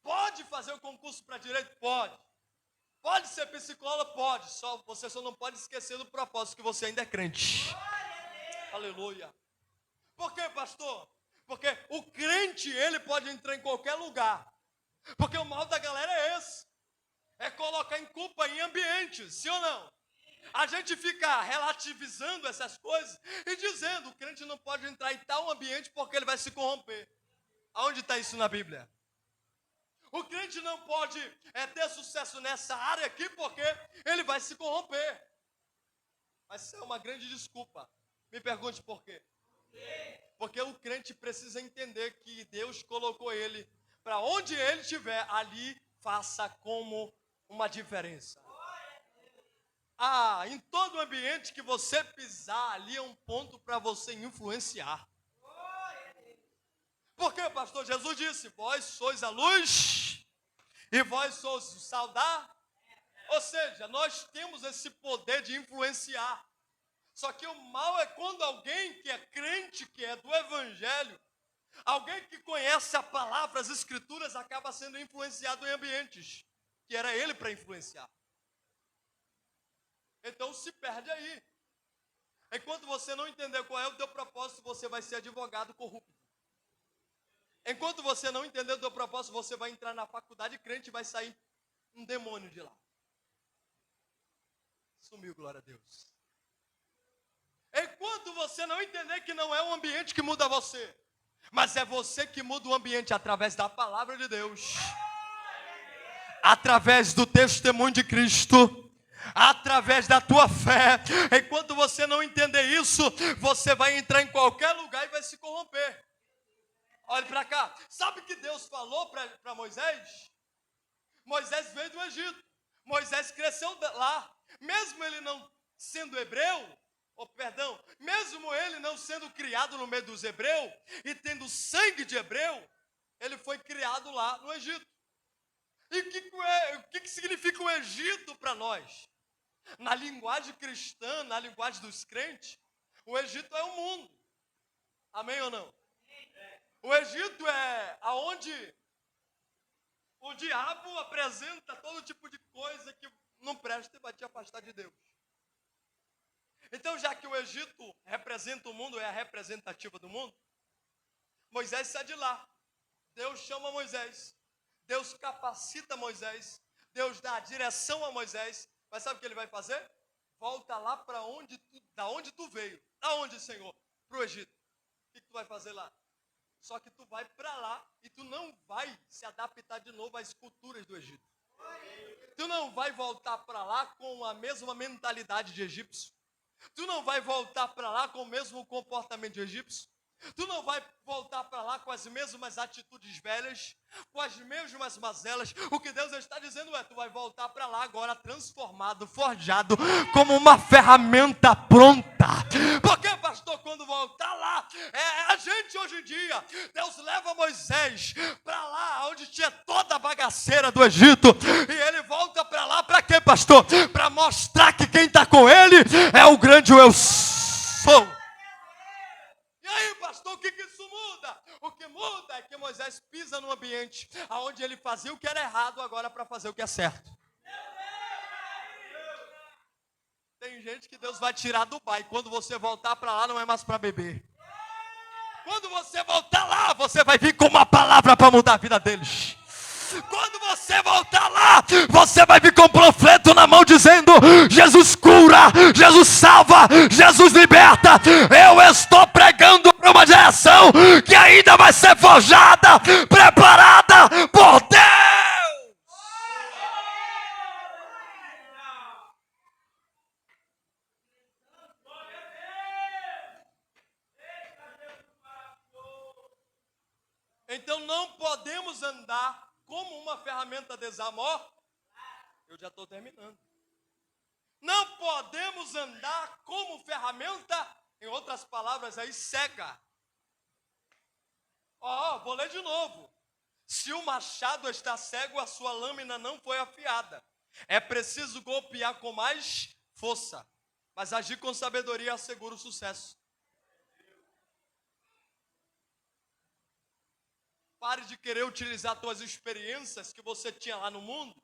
Pode fazer o concurso para direito? Pode. Pode ser psicólogo? Pode. Você só não pode esquecer do propósito que você ainda é crente. Aleluia. Por quê, pastor? Porque o crente, ele pode entrar em qualquer lugar. Porque o mal da galera é esse. É colocar em culpa em ambientes, sim ou não? A gente fica relativizando essas coisas e dizendo, o crente não pode entrar em tal ambiente porque ele vai se corromper. Aonde está isso na Bíblia? O crente não pode ter sucesso nessa área aqui porque ele vai se corromper. Mas isso é uma grande desculpa. Me pergunte por quê. Porque o crente precisa entender que Deus colocou ele para onde ele estiver, ali faça como uma diferença. Em todo ambiente que você pisar, ali é um ponto para você influenciar. Porque, pastor, Jesus disse, vós sois a luz e vós sois o sal da... Ou seja, nós temos esse poder de influenciar. Só que o mal é quando alguém que é crente, que é do evangelho, alguém que conhece a palavra, as escrituras, acaba sendo influenciado em ambientes que era ele para influenciar. Então se perde aí. Enquanto você não entender qual é o teu propósito, você vai ser advogado corrupto. Enquanto você não entender o teu propósito, você vai entrar na faculdade crente e vai sair um demônio de lá. Sumiu, glória a Deus. Enquanto você não entender que não é o ambiente que muda você, mas é você que muda o ambiente através da palavra de Deus, através do testemunho de Cristo, através da tua fé. Enquanto você não entender isso, você vai entrar em qualquer lugar e vai se corromper. Olhe para cá. Sabe o que Deus falou para Moisés? Moisés veio do Egito. Moisés cresceu lá. Mesmo ele não sendo hebreu, mesmo ele não sendo criado no meio dos hebreus e tendo sangue de hebreu, ele foi criado lá no Egito. E o que significa o Egito para nós? Na linguagem cristã, na linguagem dos crentes, o Egito é o mundo. Amém ou não? O Egito é aonde O diabo apresenta todo tipo de coisa que não presta e vai te afastar de Deus. Então, já que o Egito representa o mundo, é a representativa do mundo, Moisés sai de lá. Deus chama Moisés. Deus capacita Moisés. Deus dá a direção a Moisés. Mas sabe o que ele vai fazer? Volta lá para da onde tu veio. Da onde, Senhor? Para o Egito. O que tu vai fazer lá? Só que tu vai para lá e tu não vai se adaptar de novo às culturas do Egito. Tu não vai voltar para lá com a mesma mentalidade de egípcio. Tu não vai voltar para lá com o mesmo comportamento de egípcio. Tu não vai voltar para lá com as mesmas atitudes velhas, com as mesmas mazelas. O que Deus está dizendo é, tu vai voltar para lá agora transformado, forjado, como uma ferramenta pronta. Porque, pastor, quando voltar lá, a gente hoje em dia, Deus leva Moisés para lá, onde tinha toda a bagaceira do Egito, e ele volta para lá para quê, pastor? Para mostrar que quem está com ele é o grande eu sou. E aí, pastor, o que isso muda? O que muda é que Moisés pisa num ambiente onde ele fazia o que era errado agora para fazer o que é certo. Tem gente que Deus vai tirar do bar e quando você voltar para lá não é mais para beber. Quando você voltar lá, você vai vir com uma palavra para mudar a vida deles. Quando você voltar lá, você vai vir com um panfleto na mão dizendo: Jesus cura, Jesus salva, Jesus liberta. Eu estou pregando para uma geração que ainda vai ser forjada, preparada por Deus. Então não podemos andar como uma ferramenta desamor. Eu já estou terminando. Não podemos andar como ferramenta, em outras palavras aí, cega. Vou ler de novo. Se o machado está cego, a sua lâmina não foi afiada. É preciso golpear com mais força, mas agir com sabedoria assegura o sucesso. Pare de querer utilizar suas experiências que você tinha lá no mundo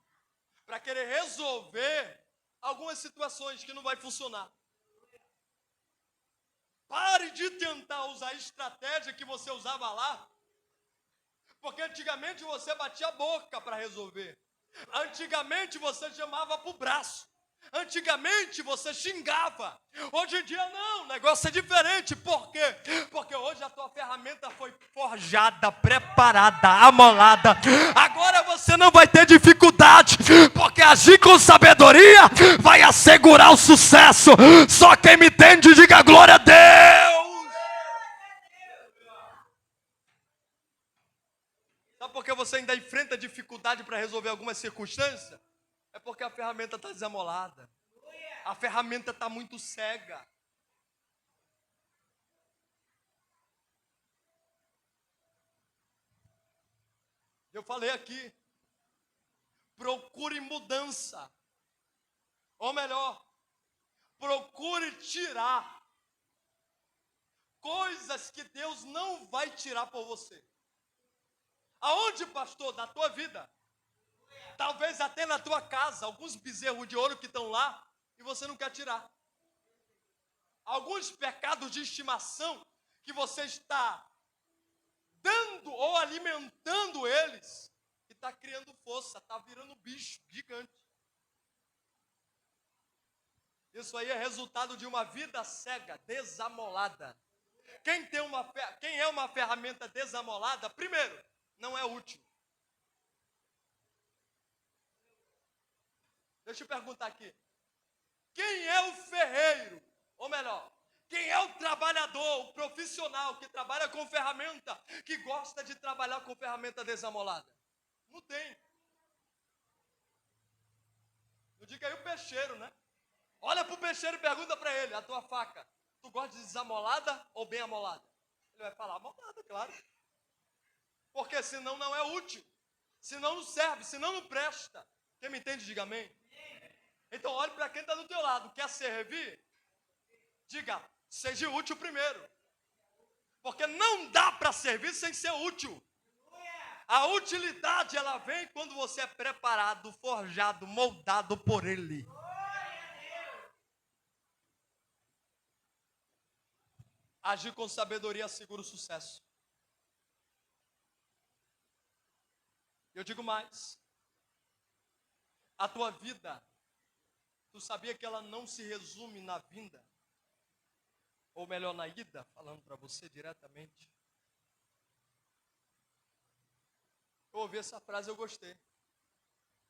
para querer resolver algumas situações que não vai funcionar. Pare de tentar usar a estratégia que você usava lá, porque antigamente você batia a boca para resolver. Antigamente você chamava para o braço. Antigamente você xingava. Hoje em dia não, o negócio é diferente. Por quê? Porque hoje a tua ferramenta foi forjada, preparada, amolada. Agora você não vai ter dificuldade, porque agir com sabedoria vai assegurar o sucesso. Só quem me entende, diga glória a Deus. Sabe por que você ainda enfrenta dificuldade para resolver alguma circunstância? É porque a ferramenta está desamolada. A ferramenta está muito cega. Eu falei aqui, procure mudança. Ou melhor, procure tirar coisas que Deus não vai tirar por você. Aonde, pastor? Na tua vida. Talvez até na tua casa, alguns bezerros de ouro que estão lá e você não quer tirar. Alguns pecados de estimação que você está dando ou alimentando eles e está criando força, está virando bicho gigante. Isso aí é resultado de uma vida cega, desamolada. Quem é uma ferramenta desamolada, primeiro, não é útil. Deixa eu perguntar aqui. Quem é o ferreiro? Ou melhor, quem é o trabalhador, o profissional que trabalha com ferramenta, que gosta de trabalhar com ferramenta desamolada? Não tem. Não diga aí o peixeiro, né? Olha para o peixeiro e pergunta para ele, a tua faca, tu gosta de desamolada ou bem amolada? Ele vai falar, amolada, claro. Porque senão não é útil. Senão não serve, senão não presta. Quem me entende, diga amém. Então olhe para quem está do teu lado. Quer servir? Diga, seja útil primeiro. Porque não dá para servir sem ser útil. A utilidade, ela vem quando você é preparado, forjado, moldado por Ele. Agir com sabedoria assegura o sucesso. Eu digo mais. A tua vida, tu sabia que ela não se resume na vinda? Ou melhor, na ida, falando para você diretamente. Eu ouvi essa frase, eu gostei.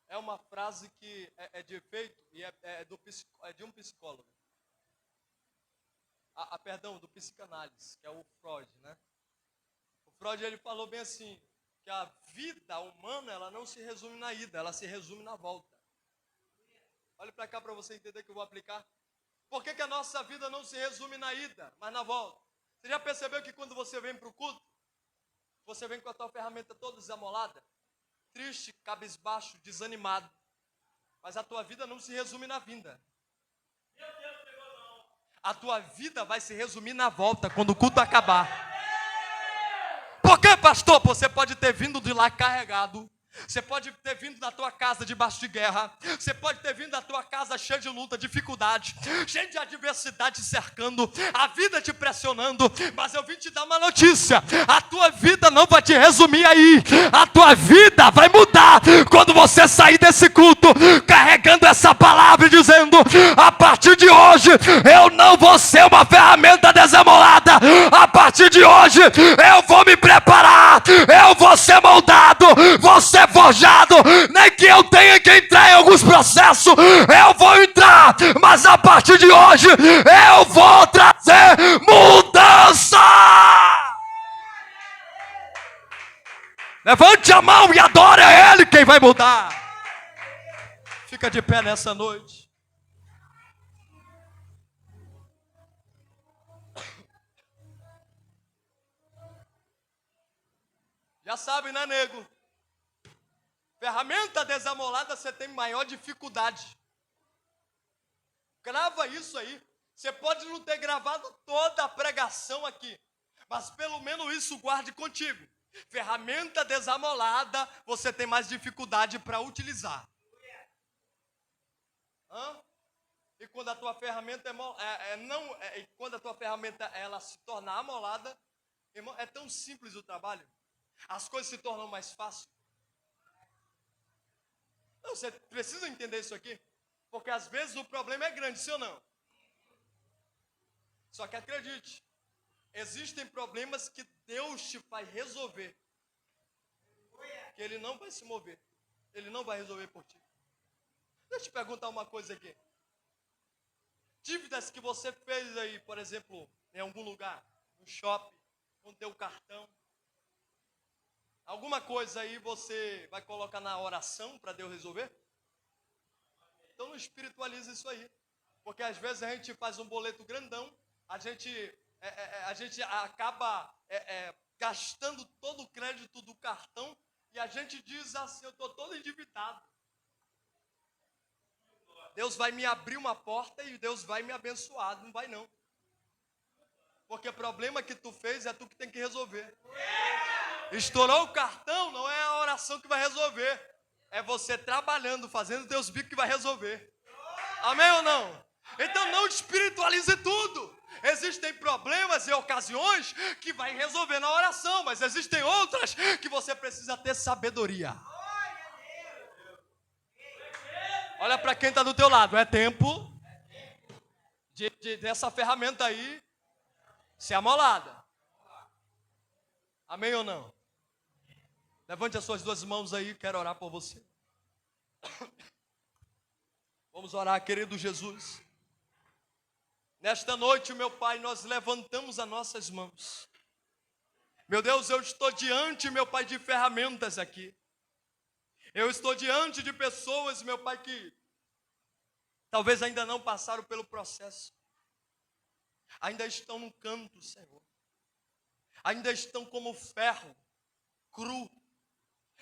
É uma frase que é de efeito e é de um psicólogo. Perdão, do psicanálise, que é o Freud, né? O Freud, ele falou bem assim, que a vida humana, ela não se resume na ida, ela se resume na volta. Olhe para cá para você entender que eu vou aplicar. Por que a nossa vida não se resume na ida, mas na volta? Você já percebeu que quando você vem para o culto, você vem com a tua ferramenta toda desamolada, triste, cabisbaixo, desanimado, mas a tua vida não se resume na vinda. A tua vida vai se resumir na volta, quando o culto acabar. Por que, pastor? Você pode ter vindo de lá carregado. Você pode ter vindo da tua casa debaixo de guerra. Você pode ter vindo da tua casa cheia de luta, dificuldade, cheia de adversidade cercando, a vida te pressionando. Mas eu vim te dar uma notícia: a tua vida não vai te resumir aí. A tua vida vai mudar quando você sair desse culto carregando essa palavra e dizendo: a partir de hoje eu não vou ser uma ferramenta desamolada. A partir de hoje eu vou me preparar, eu vou ser moldado, vou ser forjado. Nem que eu tenha que entrar em alguns processos, eu vou entrar, mas a partir de hoje eu vou trazer mudança. Levante a mão e adore a Ele, quem vai mudar. Fica de pé nessa noite. Já sabe, né, nego? Ferramenta desamolada, você tem maior dificuldade. Grava isso aí. Você pode não ter gravado toda a pregação aqui, mas pelo menos isso guarde contigo. Ferramenta desamolada, você tem mais dificuldade para utilizar. E quando a tua ferramenta quando a tua ferramenta ela se torna amolada, irmão, é tão simples o trabalho. As coisas se tornam mais fáceis. Não, você precisa entender isso aqui, porque às vezes o problema é grande, sim ou não? Só que acredite, existem problemas que Deus te vai resolver, que Ele não vai se mover, Ele não vai resolver por ti. Deixa eu te perguntar uma coisa aqui. Dívidas que você fez aí, por exemplo, em algum lugar, no shopping, com teu cartão, alguma coisa aí você vai colocar na oração para Deus resolver? Então não espiritualiza isso aí. Porque às vezes a gente faz um boleto grandão, a gente acaba gastando todo o crédito do cartão e a gente diz assim: eu estou todo endividado. Deus vai me abrir uma porta e Deus vai me abençoar. Não vai não. Porque o problema que tu fez é tu que tem que resolver. Estourou o cartão, não é a oração que vai resolver. É você trabalhando, fazendo Deus bico que vai resolver. Amém ou não? Então não espiritualize tudo. Existem problemas e ocasiões que vai resolver na oração, mas existem outras que você precisa ter sabedoria. Olha para quem está do teu lado. É tempo dessa ferramenta aí ser amolada. Amém ou não? Levante as suas duas mãos aí, quero orar por você. Vamos orar, querido Jesus. Nesta noite, meu Pai, nós levantamos as nossas mãos. Meu Deus, eu estou diante, meu Pai, de ferramentas aqui. Eu estou diante de pessoas, meu Pai, que talvez ainda não passaram pelo processo. Ainda estão no canto, Senhor. Ainda estão como ferro cru.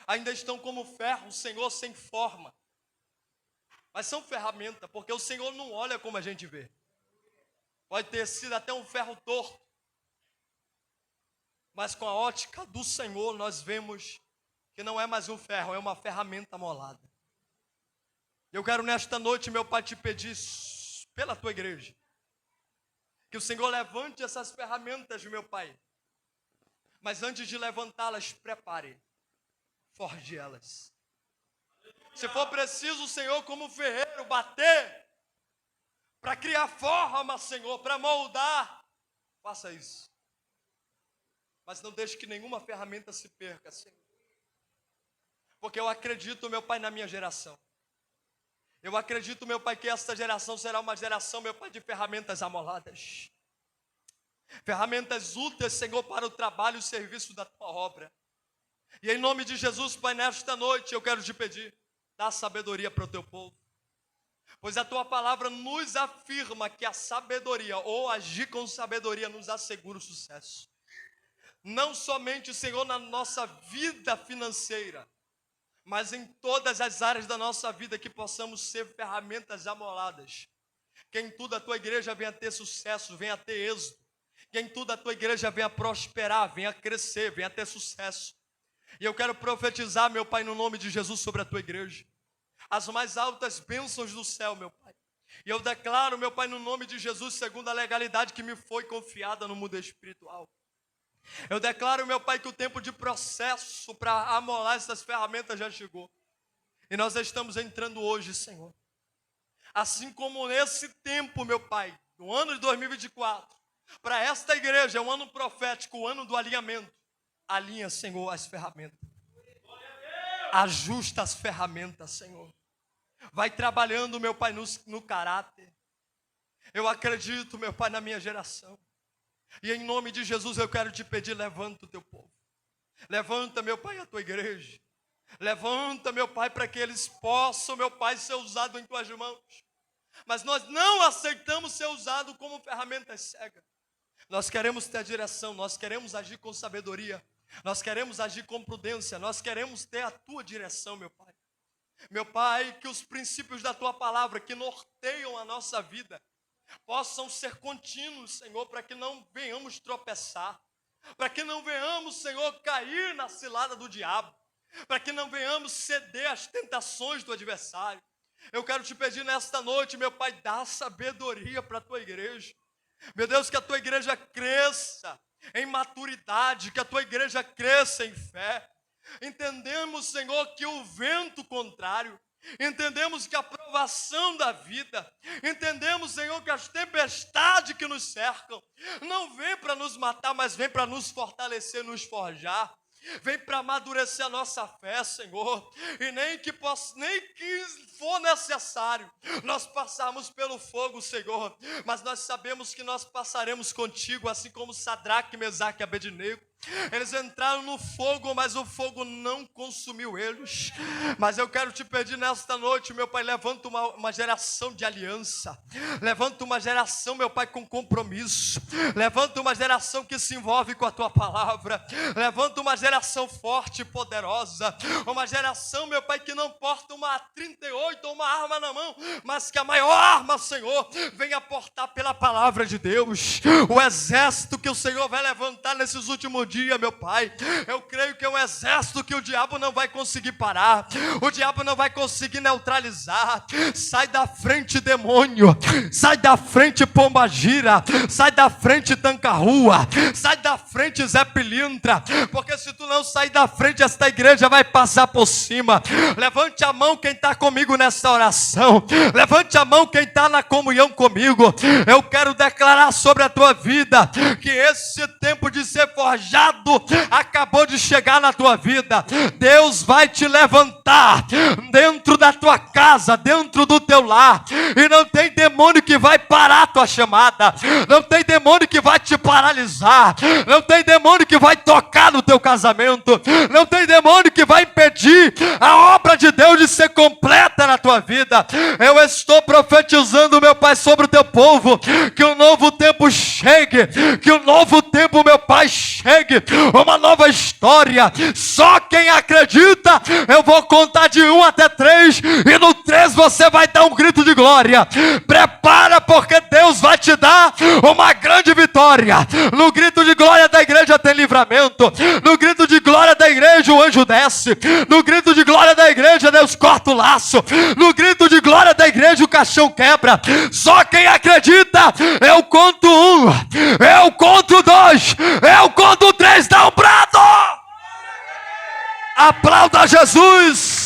Ainda estão como ferro, Senhor, sem forma. Mas são ferramentas, porque o Senhor não olha como a gente vê. Pode ter sido até um ferro torto. Mas com a ótica do Senhor, nós vemos que não é mais um ferro, é uma ferramenta amolada. Eu quero nesta noite, meu Pai, te pedir pela tua igreja, que o Senhor levante essas ferramentas, meu Pai. Mas antes de levantá-las, prepare, forge elas. Se for preciso, Senhor, como ferreiro, bater, para criar forma, Senhor, para moldar, faça isso. Mas não deixe que nenhuma ferramenta se perca, Senhor. Porque eu acredito, meu Pai, na minha geração. Eu acredito, meu Pai, que esta geração será uma geração, meu Pai, de ferramentas amoladas. Ferramentas úteis, Senhor, para o trabalho e o serviço da tua obra. E em nome de Jesus, Pai, nesta noite eu quero te pedir, dá sabedoria para o teu povo. Pois a tua palavra nos afirma que a sabedoria, ou agir com sabedoria, nos assegura o sucesso. Não somente, Senhor, na nossa vida financeira, mas em todas as áreas da nossa vida, que possamos ser ferramentas amoladas. Que em tudo a tua igreja venha ter sucesso, venha ter êxito. Que em tudo a tua igreja venha prosperar, venha crescer, venha ter sucesso. E eu quero profetizar, meu Pai, no nome de Jesus sobre a tua igreja, as mais altas bênçãos do céu, meu Pai. E eu declaro, meu Pai, no nome de Jesus, segundo a legalidade que me foi confiada no mundo espiritual. Eu declaro, meu Pai, que o tempo de processo para amolar essas ferramentas já chegou. E nós estamos entrando hoje, Senhor. Assim como nesse tempo, meu Pai, no ano de 2024, para esta igreja é um ano profético, o ano do alinhamento. Alinha, Senhor, as ferramentas. Ajusta as ferramentas, Senhor. Vai trabalhando, meu Pai, no caráter. Eu acredito, meu Pai, na minha geração. E em nome de Jesus eu quero te pedir, levanta o teu povo. Levanta, meu Pai, a tua igreja. Levanta, meu Pai, para que eles possam, meu Pai, ser usados em tuas mãos. Mas nós não aceitamos ser usados como ferramentas cegas. Nós queremos ter a direção, nós queremos agir com sabedoria. Nós queremos agir com prudência, nós queremos ter a tua direção, meu Pai. Meu Pai, que os princípios da tua palavra que norteiam a nossa vida possam ser contínuos, Senhor, para que não venhamos tropeçar, para que não venhamos, Senhor, cair na cilada do diabo, para que não venhamos ceder às tentações do adversário. Eu quero te pedir nesta noite, meu Pai, dá sabedoria para a tua igreja. Meu Deus, que a tua igreja cresça em maturidade, que a tua igreja cresça em fé. Entendemos, Senhor, que o vento contrário, entendemos que a provação da vida, entendemos, Senhor, que as tempestades que nos cercam não vêm para nos matar, mas vêm para nos fortalecer, nos forjar. Vem para amadurecer a nossa fé, Senhor. E nem que for necessário nós passarmos pelo fogo, Senhor, mas nós sabemos que nós passaremos contigo, assim como Sadraque, Mesaque e Abednego. Eles entraram no fogo, mas o fogo não consumiu eles. Mas eu quero te pedir nesta noite, meu Pai, levanta uma geração de aliança. Levanta uma geração, meu Pai, com compromisso. Levanta uma geração que se envolve com a tua palavra. Levanta uma geração forte e poderosa. Uma geração, meu Pai, que não porta uma 38 ou uma arma na mão, mas que a maior arma, Senhor, venha portar pela palavra de Deus. O exército que o Senhor vai levantar nesses últimos dia, meu Pai, eu creio que é um exército que o diabo não vai conseguir parar, o diabo não vai conseguir neutralizar. Sai da frente, demônio, sai da frente, pombagira, sai da frente, tanca-rua, sai da frente, Zé Pilintra, porque se tu não sair da frente, esta igreja vai passar por cima. Levante a mão quem está comigo nesta oração, levante a mão quem está na comunhão comigo. Eu quero declarar sobre a tua vida que esse tempo de ser forjado acabou de chegar na tua vida. Deus vai te levantar dentro da tua casa, dentro do teu lar, e não tem demônio que vai parar a tua chamada, não tem demônio que vai te paralisar, não tem demônio que vai tocar no teu casamento, não tem demônio que vai impedir a obra de Deus de ser completa na tua vida. Eu estou profetizando, meu Pai, sobre o teu povo, que um novo tempo chegue, que um novo tempo, meu Pai, chegue, uma nova história. Só quem acredita, eu vou contar de 1 até 3, e no 3 você vai dar um grito de glória. Prepara, porque Deus vai te dar uma grande vitória. No grito de glória da igreja tem livramento, no grito de glória da igreja o anjo desce. No grito de glória da igreja, Deus corta o laço. No grito de glória da igreja, o caixão quebra. Só quem acredita, eu conto 1, eu conto 2, eu conto 3, dá um brado! Aplauda Jesus!